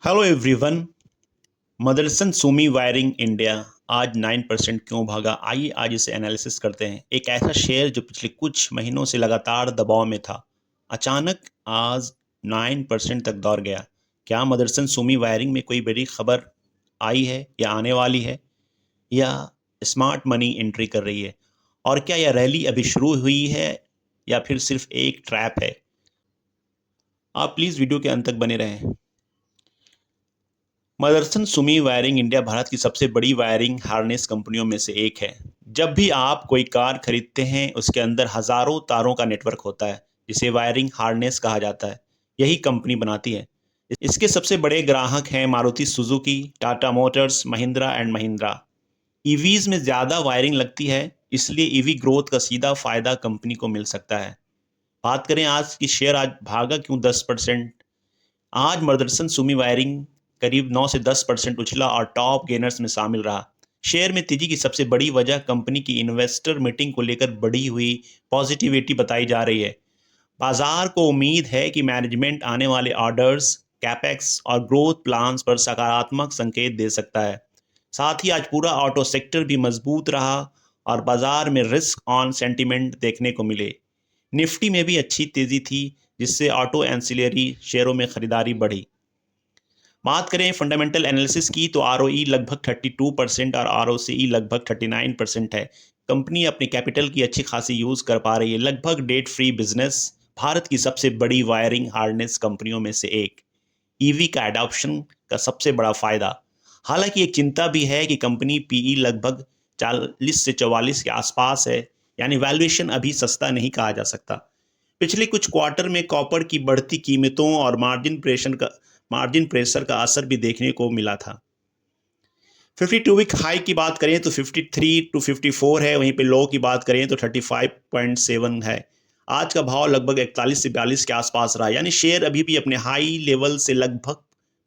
Hello everyone. Motherson Sumi wiring India आज 9% क्यों भागा, आइए आज इसे एनालिसिस करते हैं। एक ऐसा शेयर जो पिछले कुछ महीनों से लगातार दबाव में था, अचानक आज 9% तक दौड़ गया। क्या मदरसन सुमी वायरिंग में कोई बड़ी खबर आई है या आने वाली है, या स्मार्ट मनी एंट्री कर रही है? और क्या यह रैली अभी शुरू हुई है या फिर सिर्फ एक ट्रैप है? आप प्लीज़ वीडियो के अंत तक बने रहें। मदरसन सुमी वायरिंग इंडिया भारत की सबसे बड़ी वायरिंग हार्नेस कंपनियों में से एक है। जब भी आप कोई कार खरीदते हैं, उसके अंदर हजारों तारों का नेटवर्क होता है, जिसे वायरिंग हार्नेस कहा जाता है। यही कंपनी बनाती है। इसके सबसे बड़े ग्राहक हैं Maruti Suzuki, Tata Motors, Mahindra and Mahindra. EVs में ज़्यादा वायरिंग लगती है, इसलिए ईवी ग्रोथ का सीधा फायदा कंपनी को मिल सकता है। बात करें आज की शेयर आज भागा क्यों 10%। आज मदरसन सुमी वायरिंग करीब 9 से 10% उछला और टॉप गेनर्स में शामिल रहा। शेयर में तेजी की सबसे बड़ी वजह कंपनी की इन्वेस्टर मीटिंग को लेकर बढ़ी हुई पॉजिटिविटी बताई जा रही है। बाजार को उम्मीद है कि मैनेजमेंट आने वाले ऑर्डर्स, कैपेक्स और ग्रोथ प्लान्स पर सकारात्मक संकेत दे सकता है। साथ ही आज पूरा ऑटो सेक्टर भी मजबूत रहा और बाजार में रिस्क ऑन सेंटिमेंट देखने को मिले। निफ्टी में भी अच्छी तेजी थी, जिससे ऑटो एंसिलरी शेयरों में खरीदारी बढ़ी। बात करें फंडामेंटल एनालिसिस की, तो आरओई लगभग 32% और आरओसीई लगभग 39% है। कंपनी अपने कैपिटल की अच्छी खासी यूज़ कर पा रही है। लगभग डेट फ्री बिजनेस, भारत की सबसे बड़ी वायरिंग हार्नेस कंपनियों में से एक। ईवी का एडॉप्शन का सबसे बड़ा फायदा। हालांकि एक चिंता भी है कि कंपनी पीई लगभग 40 से 44 के आसपास है, यानी वैल्यूएशन अभी सस्ता नहीं कहा जा सकता। पिछले कुछ क्वार्टर में कॉपर की बढ़ती कीमतों और मार्जिन प्रेशर का असर भी देखने को मिला था। 52 वीक हाई की बात करें तो 53 टू 54 है, वहीं पे लो की बात करें तो 35.7 है। आज का भाव लगभग 41 से 42 के आसपास रहा, यानी शेयर अभी भी अपने हाई लेवल से लगभग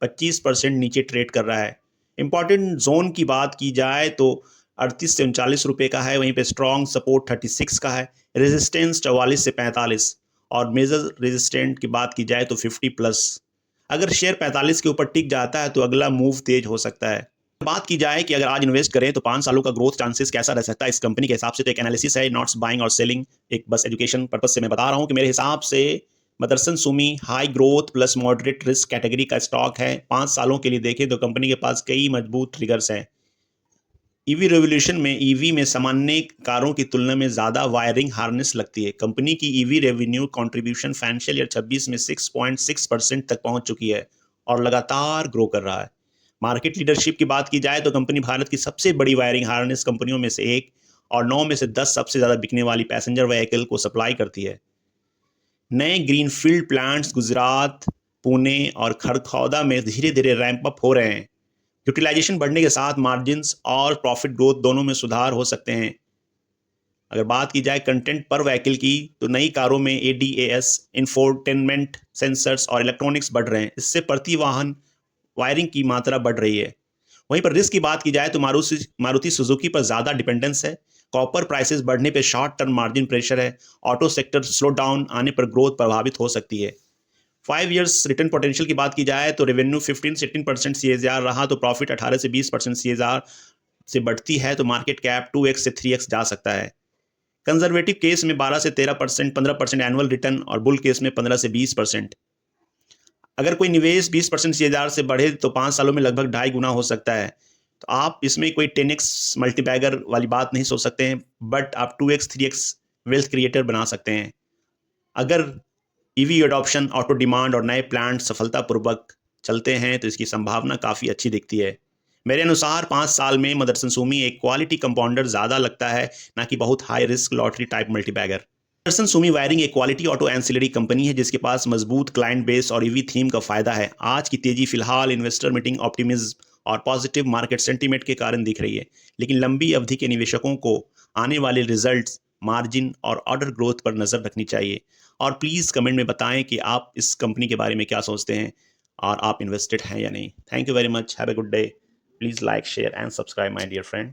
25% नीचे ट्रेड कर रहा है। इंपॉर्टेंट जोन की बात की जाए तो 38 से 39 रुपए का है, वहीं पे स्ट्रॉन्ग सपोर्ट 36 का है, रेजिस्टेंस 44 से 45, और मेजर रेजिस्टेंट की बात की जाए तो 50 प्लस। अगर शेयर 45 के ऊपर टिक जाता है तो अगला मूव तेज हो सकता है। बात की जाए कि अगर आज इन्वेस्ट करें तो 5 सालों का ग्रोथ चांसेस कैसा रह सकता है इस कंपनी के हिसाब से, तो एक एनालिसिस है, नॉट्स बाइंग और सेलिंग। एक बस एजुकेशन पर्पज से मैं बता रहा हूं कि मेरे हिसाब से Motherson Sumi high growth plus moderate risk category का स्टॉक है। 5 सालों के लिए देखें तो कंपनी के पास कई मजबूत ट्रिगर्स हैं। ईवी रेवोल्यूशन में ईवी में सामान्य कारों की तुलना में ज़्यादा वायरिंग हार्नेस लगती है। कंपनी की EV revenue contribution financial year 26 में 6.6% तक पहुंच चुकी है और लगातार ग्रो कर रहा है। मार्केट लीडरशिप की बात की जाए तो कंपनी भारत की सबसे बड़ी वायरिंग हार्नेस कंपनियों में से एक और 9 में से 10 सबसे ज़्यादा बिकने वाली पैसेंजर व्हीकल को सप्लाई करती है। नए ग्रीनफील्ड प्लांट्स गुजरात, पुणे और खड़खौदा में धीरे धीरे रैंप अप हो रहे हैं। यूटिलाइजेशन बढ़ने के साथ मार्जिन्स और प्रॉफिट ग्रोथ दोनों में सुधार हो सकते हैं। अगर बात की जाए कंटेंट पर व्हीकल की, तो नई कारों में एडीएस, इंफोटेनमेंट सेंसर्स और इलेक्ट्रॉनिक्स बढ़ रहे हैं। इससे प्रति वाहन वायरिंग की मात्रा बढ़ रही है। वहीं पर रिस्क की बात की जाए तो मारुति सुजुकी पर ज़्यादा डिपेंडेंस है। कॉपर प्राइसेस बढ़ने पर शॉर्ट टर्म मार्जिन प्रेशर है। ऑटो सेक्टर स्लो डाउन आने पर ग्रोथ प्रभावित हो सकती है। 5 ईयर्स रिटर्न पोटेंशियल की बात की जाए तो रेवेन्यू 15 से 18% सीएसआर रहा, तो प्रॉफिट 18 से 20% सीएसआर से बढ़ती है, तो मार्केट कैप 2x से 3x जा सकता है। कंजर्वेटिव केस में 12 से 13%, 15% एनुअल रिटर्न, और बुल केस में 15 से 20%। अगर कोई निवेश 20% सीएसआर से बढ़े तो 5 सालों में लगभग 2.5 गुना हो सकता है। तो आप इसमें कोई 10x मल्टीबैगर वाली बात नहीं सोच सकते हैं, बट आप 2x 3x वेल्थ क्रिएटर बना सकते हैं अगर ईवी अडॉप्शन, ऑटो डिमांड और नए प्लांट सफलतापूर्वक चलते हैं, तो इसकी संभावना काफ़ी अच्छी दिखती है। मेरे अनुसार 5 साल में मदरसन सुमी एक क्वालिटी कंपाउंडर ज़्यादा लगता है, ना कि बहुत high risk lottery type multibagger. Motherson Sumi wiring एक क्वालिटी ऑटो एंसिलरी कंपनी है जिसके पास मजबूत क्लाइंट बेस और ईवी थीम का फायदा है। आज की तेजी फिलहाल इन्वेस्टर मीटिंग, ऑप्टिमिज्म और पॉजिटिव मार्केट सेंटीमेंट के कारण दिख रही है, लेकिन लंबी अवधि के निवेशकों को आने वाले रिजल्ट्स, मार्जिन और ऑर्डर ग्रोथ पर नज़र रखनी चाहिए। और प्लीज़ कमेंट में बताएं कि आप इस कंपनी के बारे में क्या सोचते हैं और आप इन्वेस्टेड हैं या नहीं। Thank you very much, have a good day. Please like, share and subscribe my dear friend.